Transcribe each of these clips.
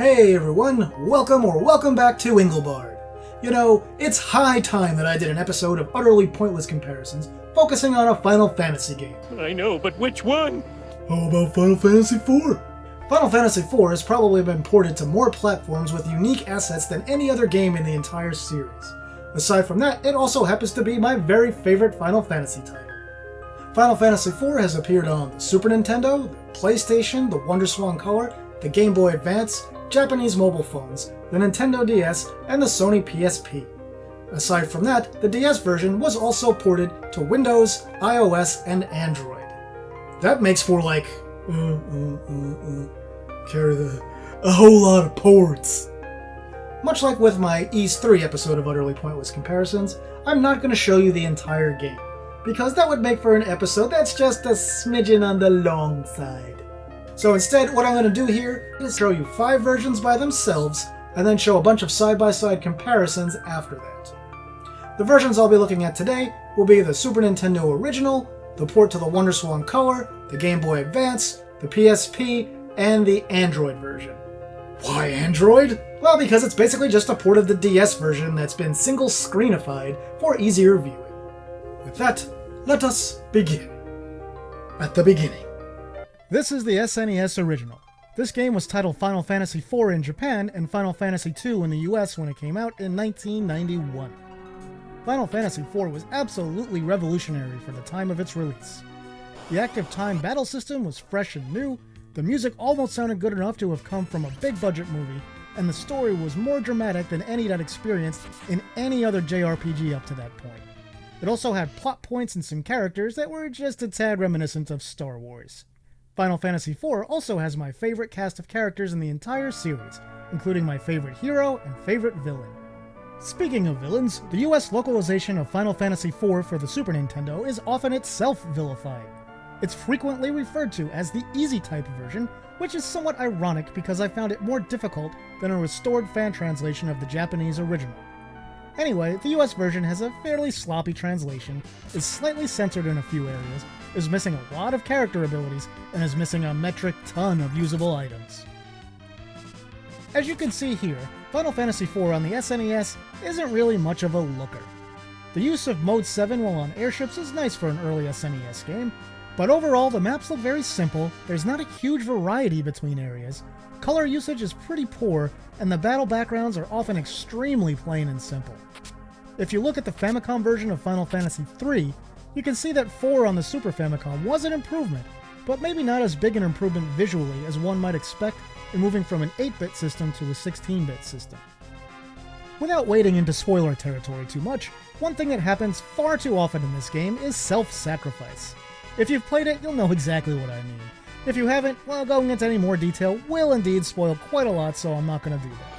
Hey everyone, welcome back to Inglebard. You know, it's high time that I did an episode of utterly pointless comparisons, focusing on a Final Fantasy game. I know, but which one? How about Final Fantasy IV? Final Fantasy IV has probably been ported to more platforms with unique assets than any other game in the entire series. Aside from that, it also happens to be my very favorite Final Fantasy title. Final Fantasy IV has appeared on the Super Nintendo, the PlayStation, the WonderSwan Color, the Game Boy Advance, Japanese mobile phones, the Nintendo DS, and the Sony PSP. Aside from that, the DS version was also ported to Windows, iOS, and Android. That makes for like, a whole lot of ports. Much like with my Ys 3 episode of Utterly Pointless Comparisons, I'm not going to show you the entire game, because that would make for an episode that's just a smidgen on the long side. So instead, what I'm going to do here is show you 5 versions by themselves, and then show a bunch of side-by-side comparisons after that. The versions I'll be looking at today will be the Super Nintendo Original, the port to the WonderSwan Color, the Game Boy Advance, the PSP, and the Android version. Why Android? Well, because it's basically just a port of the DS version that's been single-screenified for easier viewing. With that, let us begin. At the beginning. This is the SNES original. This game was titled Final Fantasy IV in Japan and Final Fantasy II in the US when it came out in 1991. Final Fantasy IV was absolutely revolutionary for the time of its release. The active time battle system was fresh and new, the music almost sounded good enough to have come from a big budget movie, and the story was more dramatic than any I'd experienced in any other JRPG up to that point. It also had plot points and some characters that were just a tad reminiscent of Star Wars. Final Fantasy IV also has my favorite cast of characters in the entire series, including my favorite hero and favorite villain. Speaking of villains, the US localization of Final Fantasy IV for the Super Nintendo is often itself vilified. It's frequently referred to as the easy type version, which is somewhat ironic because I found it more difficult than a restored fan translation of the Japanese original. Anyway, the US version has a fairly sloppy translation, is slightly censored in a few areas, is missing a lot of character abilities, and is missing a metric ton of usable items. As you can see here, Final Fantasy IV on the SNES isn't really much of a looker. The use of Mode 7 while on airships is nice for an early SNES game, but overall the maps look very simple, there's not a huge variety between areas, color usage is pretty poor, and the battle backgrounds are often extremely plain and simple. If you look at the Famicom version of Final Fantasy III, you can see that 4 on the Super Famicom was an improvement, but maybe not as big an improvement visually as one might expect in moving from an 8-bit system to a 16-bit system. Without wading into spoiler territory too much, one thing that happens far too often in this game is self-sacrifice. If you've played it, you'll know exactly what I mean. If you haven't, well, going into any more detail will indeed spoil quite a lot, so I'm not going to do that.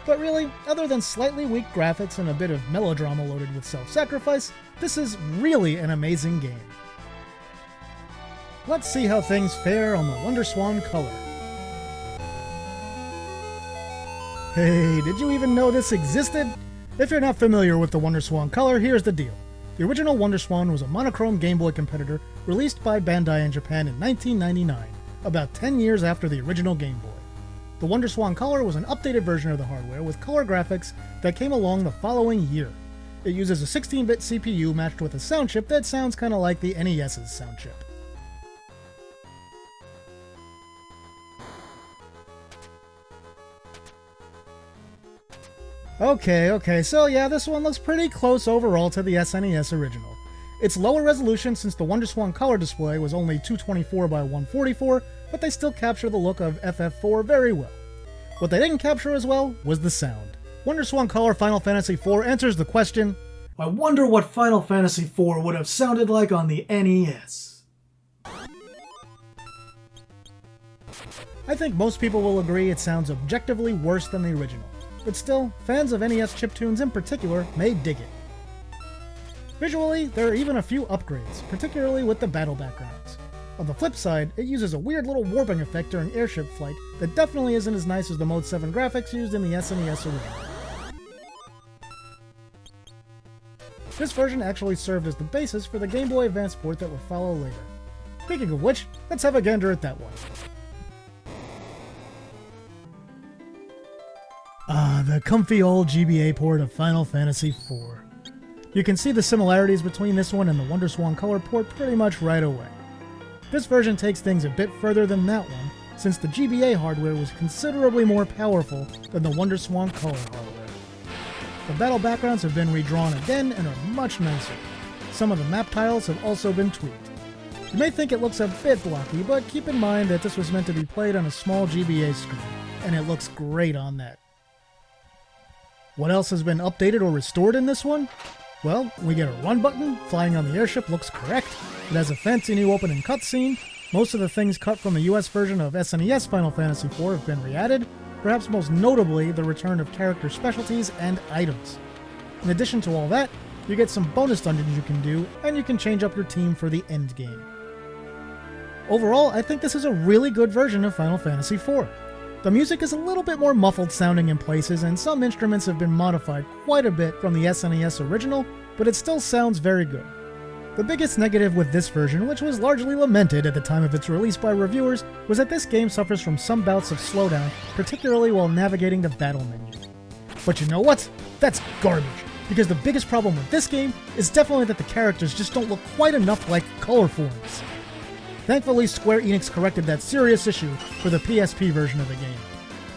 But really, other than slightly weak graphics and a bit of melodrama loaded with self-sacrifice, this is really an amazing game. Let's see how things fare on the WonderSwan Color. Hey, did you even know this existed? If you're not familiar with the WonderSwan Color, here's the deal. The original WonderSwan was a monochrome Game Boy competitor released by Bandai in Japan in 1999, about 10 years after the original Game Boy. The WonderSwan Color was an updated version of the hardware with color graphics that came along the following year. It uses a 16-bit CPU matched with a sound chip that sounds kinda like the NES's sound chip. Okay, so yeah, this one looks pretty close overall to the SNES original. It's lower resolution since the WonderSwan Color display was only 224 by 144, but they still capture the look of FF4 very well. What they didn't capture as well was the sound. WonderSwan Color Final Fantasy IV answers the question, I wonder what Final Fantasy IV would have sounded like on the NES. I think most people will agree it sounds objectively worse than the original. But still, fans of NES chiptunes in particular may dig it. Visually, there are even a few upgrades, particularly with the battle backgrounds. On the flip side, it uses a weird little warping effect during airship flight that definitely isn't as nice as the Mode 7 graphics used in the SNES original. This version actually served as the basis for the Game Boy Advance port that would follow later. Speaking of which, let's have a gander at that one. the comfy old GBA port of Final Fantasy IV. You can see the similarities between this one and the WonderSwan Color port pretty much right away. This version takes things a bit further than that one, since the GBA hardware was considerably more powerful than the WonderSwan Color hardware. The battle backgrounds have been redrawn again and are much nicer. Some of the map tiles have also been tweaked. You may think it looks a bit blocky, but keep in mind that this was meant to be played on a small GBA screen, and it looks great on that. What else has been updated or restored in this one? Well, we get a run button, flying on the airship looks correct, it has a fancy new opening cutscene, most of the things cut from the US version of SNES Final Fantasy IV have been re-added, perhaps most notably the return of character specialties and items. In addition to all that, you get some bonus dungeons you can do, and you can change up your team for the end game. Overall, I think this is a really good version of Final Fantasy IV. The music is a little bit more muffled sounding in places, and some instruments have been modified quite a bit from the SNES original, but it still sounds very good. The biggest negative with this version, which was largely lamented at the time of its release by reviewers, was that this game suffers from some bouts of slowdown, particularly while navigating the battle menu. But you know what? That's garbage, because the biggest problem with this game is definitely that the characters just don't look quite enough like color forms. Thankfully, Square Enix corrected that serious issue for the PSP version of the game.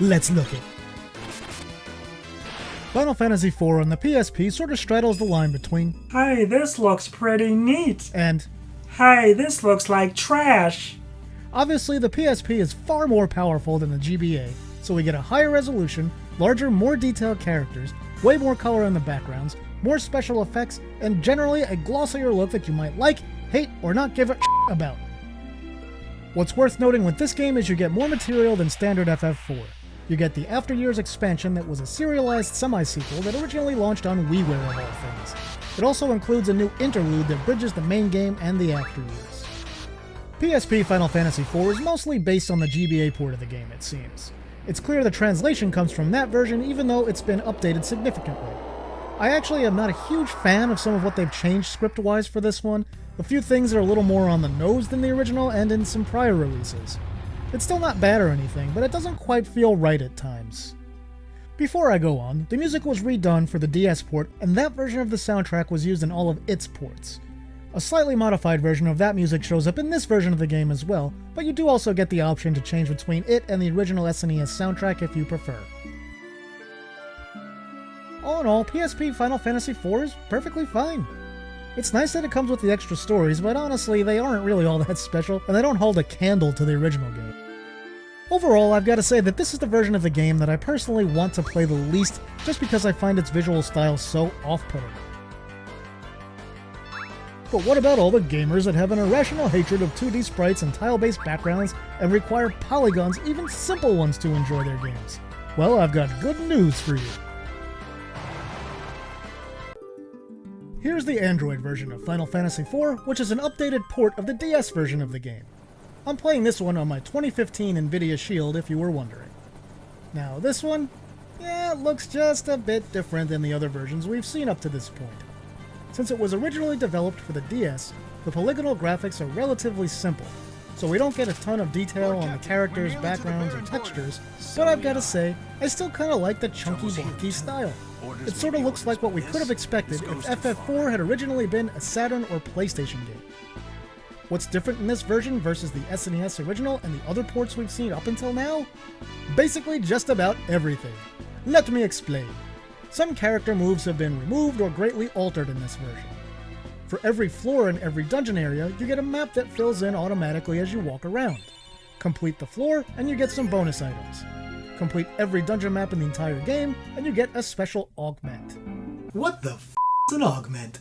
Let's look it. Final Fantasy IV on the PSP sort of straddles the line between "Hey, this looks pretty neat," and "Hey, this looks like trash." Obviously, the PSP is far more powerful than the GBA, so we get a higher resolution, larger, more detailed characters, way more color in the backgrounds, more special effects, and generally a glossier look that you might like, hate, or not give a shit about. What's worth noting with this game is you get more material than standard FF4. You get the After Years expansion that was a serialized semi-sequel that originally launched on WiiWare of all things. It also includes a new interlude that bridges the main game and the After Years. PSP Final Fantasy IV is mostly based on the GBA port of the game, it seems. It's clear the translation comes from that version, even though it's been updated significantly. I actually am not a huge fan of some of what they've changed script-wise for this one. A few things are a little more on the nose than the original and in some prior releases. It's still not bad or anything, but it doesn't quite feel right at times. Before I go on, the music was redone for the DS port, and that version of the soundtrack was used in all of its ports. A slightly modified version of that music shows up in this version of the game as well, but you do also get the option to change between it and the original SNES soundtrack if you prefer. All in all, PSP Final Fantasy IV is perfectly fine. It's nice that it comes with the extra stories, but honestly, they aren't really all that special, and they don't hold a candle to the original game. Overall, I've got to say that this is the version of the game that I personally want to play the least, just because I find its visual style so off-putting. But what about all the gamers that have an irrational hatred of 2D sprites and tile-based backgrounds and require polygons, even simple ones, to enjoy their games? Well, I've got good news for you. Here's the Android version of Final Fantasy IV, which is an updated port of the DS version of the game. I'm playing this one on my 2015 Nvidia Shield, if you were wondering. Now this one, yeah, it looks just a bit different than the other versions we've seen up to this point. Since it was originally developed for the DS, the polygonal graphics are relatively simple, so we don't get a ton of detail on the characters, backgrounds, or textures, but I've gotta say, I still kinda like the chunky, blocky style. It sorta looks like what we could have expected if FF4 had originally been a Saturn or PlayStation game. What's different in this version versus the SNES original and the other ports we've seen up until now? Basically just about everything. Let me explain. Some character moves have been removed or greatly altered in this version. For every floor and every dungeon area, you get a map that fills in automatically as you walk around. Complete the floor, and you get some bonus items. Complete every dungeon map in the entire game, and you get a special augment. What the f*** is an augment?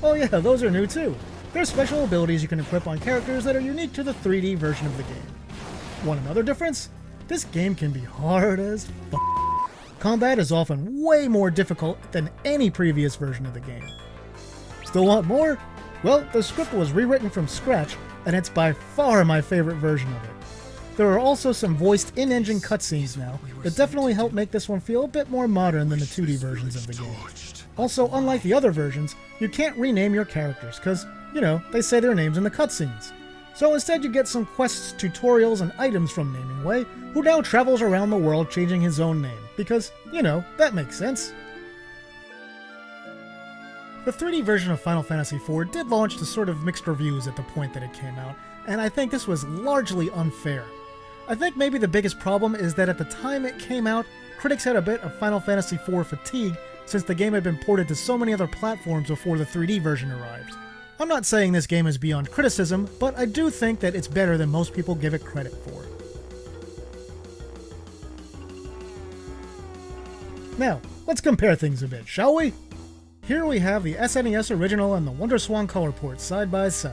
Oh yeah, those are new too. They're special abilities you can equip on characters that are unique to the 3D version of the game. Want another difference? This game can be hard as f***. Combat is often way more difficult than any previous version of the game. Still want more? Well, the script was rewritten from scratch, and it's by far my favorite version of it. There are also some voiced in-engine cutscenes now that definitely help make this one feel a bit more modern than the 2D versions of the game. Also, unlike the other versions, you can't rename your characters, because, you know, they say their names in the cutscenes. So instead you get some quests, tutorials, and items from Naming Way, who now travels around the world changing his own name, because, you know, that makes sense. The 3D version of Final Fantasy IV did launch to sort of mixed reviews at the point that it came out, and I think this was largely unfair. I think maybe the biggest problem is that at the time it came out, critics had a bit of Final Fantasy IV fatigue since the game had been ported to so many other platforms before the 3D version arrived. I'm not saying this game is beyond criticism, but I do think that it's better than most people give it credit for. Now, let's compare things a bit, shall we? Here we have the SNES original and the WonderSwan Color ports side by side.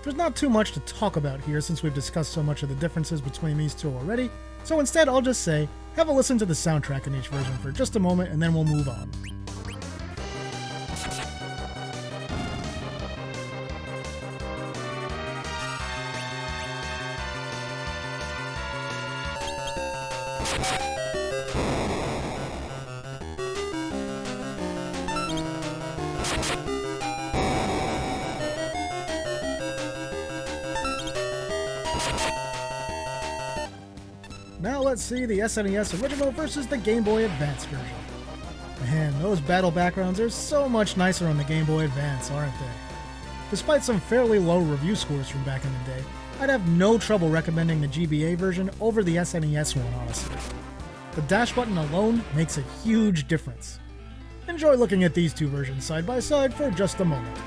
There's not too much to talk about here since we've discussed so much of the differences between these two already, so instead I'll just say, have a listen to the soundtrack in each version for just a moment and then we'll move on. Now let's see the SNES original versus the Game Boy Advance version. Man, those battle backgrounds are so much nicer on the Game Boy Advance, aren't they? Despite some fairly low review scores from back in the day, I'd have no trouble recommending the GBA version over the SNES one, honestly. The dash button alone makes a huge difference. Enjoy looking at these two versions side by side for just a moment.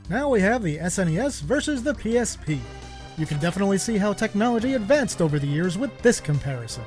Now we have the SNES versus the PSP. You can definitely see how technology advanced over the years with this comparison.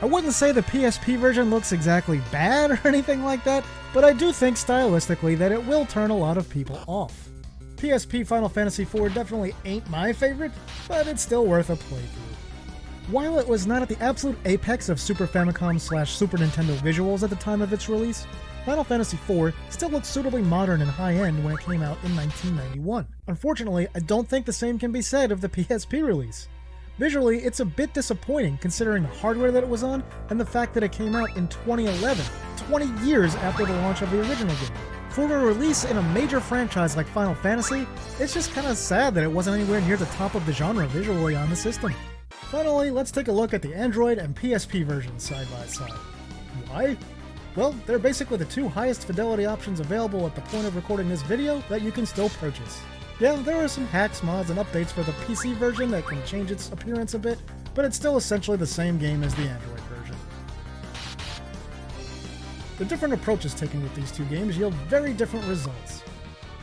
I wouldn't say the PSP version looks exactly bad or anything like that, but I do think stylistically that it will turn a lot of people off. PSP Final Fantasy IV definitely ain't my favorite, but it's still worth a playthrough. While it was not at the absolute apex of Super Famicom/Super Nintendo visuals at the time of its release, Final Fantasy IV still looks suitably modern and high-end when it came out in 1991. Unfortunately, I don't think the same can be said of the PSP release. Visually, it's a bit disappointing considering the hardware that it was on and the fact that it came out in 2011, 20 years after the launch of the original game. For a release in a major franchise like Final Fantasy, it's just kinda sad that it wasn't anywhere near the top of the genre visually on the system. Finally, let's take a look at the Android and PSP versions side by side. Why? Well, they're basically the two highest fidelity options available at the point of recording this video that you can still purchase. Yeah, there are some hacks, mods, and updates for the PC version that can change its appearance a bit, but it's still essentially the same game as the Android version. The different approaches taken with these two games yield very different results.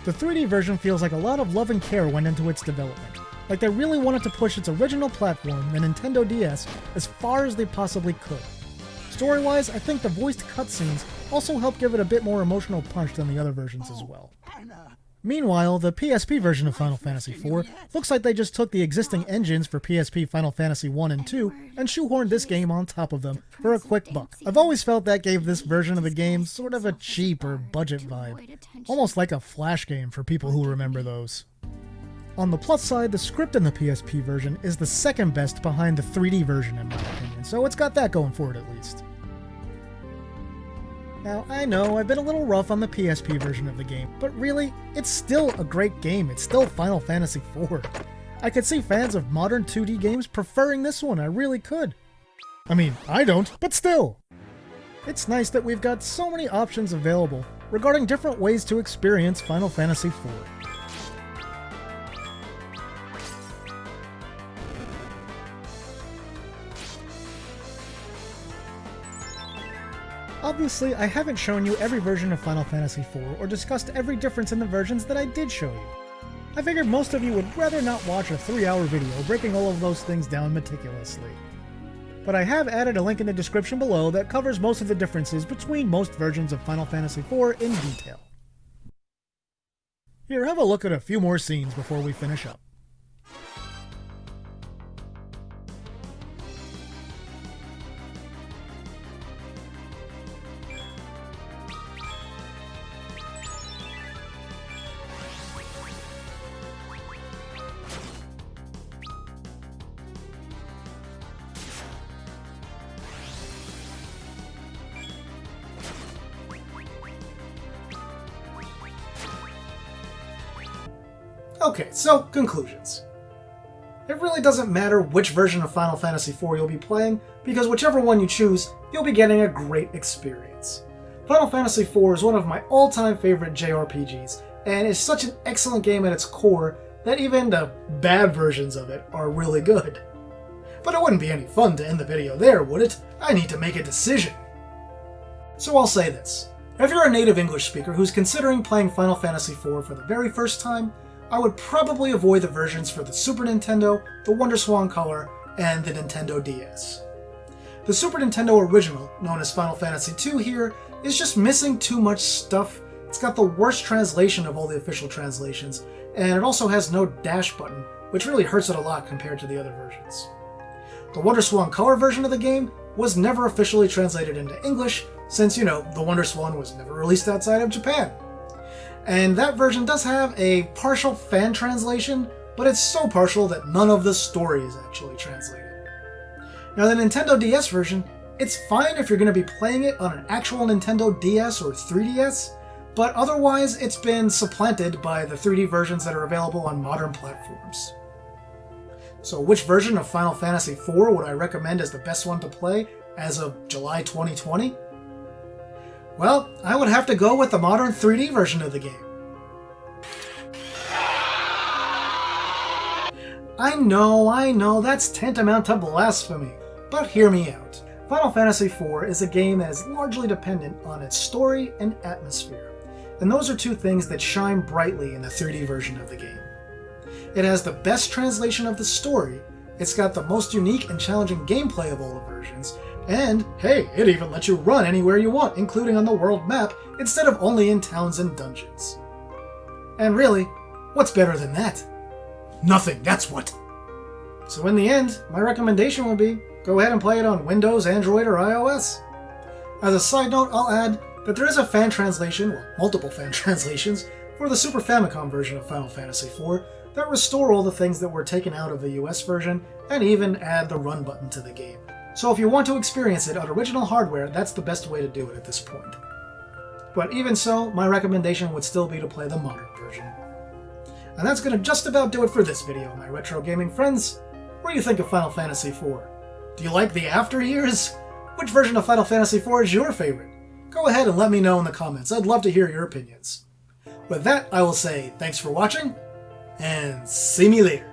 The 3D version feels like a lot of love and care went into its development, like they really wanted to push its original platform, the Nintendo DS, as far as they possibly could. Story-wise, I think the voiced cutscenes also help give it a bit more emotional punch than the other versions as well. Meanwhile, the PSP version of Final Fantasy IV looks like they just took the existing engines for PSP Final Fantasy I and II and shoehorned this game on top of them for a quick buck. I've always felt that gave this version of the game sort of a cheap or budget vibe, almost like a Flash game for people who remember those. On the plus side, the script in the PSP version is the second best behind the 3D version in my opinion, so it's got that going for it at least. Now, I know I've been a little rough on the PSP version of the game, but really, it's still a great game. It's still Final Fantasy IV. I could see fans of modern 2D games preferring this one, I really could. I mean, I don't, but still. It's nice that we've got so many options available regarding different ways to experience Final Fantasy IV. Obviously, I haven't shown you every version of Final Fantasy IV or discussed every difference in the versions that I did show you. I figured most of you would rather not watch a 3-hour video breaking all of those things down meticulously. But I have added a link in the description below that covers most of the differences between most versions of Final Fantasy IV in detail. Here, have a look at a few more scenes before we finish up. Okay, so conclusions. It really doesn't matter which version of Final Fantasy IV you'll be playing, because whichever one you choose, you'll be getting a great experience. Final Fantasy IV is one of my all-time favorite JRPGs, and is such an excellent game at its core that even the bad versions of it are really good. But it wouldn't be any fun to end the video there, would it? I need to make a decision. So I'll say this. If you're a native English speaker who's considering playing Final Fantasy IV for the very first time, I would probably avoid the versions for the Super Nintendo, the WonderSwan Color, and the Nintendo DS. The Super Nintendo original, known as Final Fantasy II here, is just missing too much stuff. It's got the worst translation of all the official translations, and it also has no dash button, which really hurts it a lot compared to the other versions. The WonderSwan Color version of the game was never officially translated into English, since, the WonderSwan was never released outside of Japan. And that version does have a partial fan translation, but it's so partial that none of the story is actually translated. Now the Nintendo DS version, it's fine if you're going to be playing it on an actual Nintendo DS or 3DS, but otherwise it's been supplanted by the 3D versions that are available on modern platforms. So which version of Final Fantasy IV would I recommend as the best one to play as of July 2020? Well, I would have to go with the modern 3D version of the game. I know, that's tantamount to blasphemy, but hear me out. Final Fantasy IV is a game that is largely dependent on its story and atmosphere, and those are two things that shine brightly in the 3D version of the game. It has the best translation of the story, it's got the most unique and challenging gameplay of all the versions, and hey, it even lets you run anywhere you want, including on the world map, instead of only in towns and dungeons. And really, what's better than that? Nothing, that's what! So in the end, my recommendation would be, go ahead and play it on Windows, Android, or iOS. As a side note, I'll add that there is a fan translation, well, multiple fan translations, for the Super Famicom version of Final Fantasy IV that restore all the things that were taken out of the US version, and even add the run button to the game. So if you want to experience it on original hardware, that's the best way to do it at this point. But even so, my recommendation would still be to play the modern version. And that's going to just about do it for this video, my retro gaming friends. What do you think of Final Fantasy IV? Do you like the after years? Which version of Final Fantasy IV is your favorite? Go ahead and let me know in the comments. I'd love to hear your opinions. With that, I will say thanks for watching, and see me later.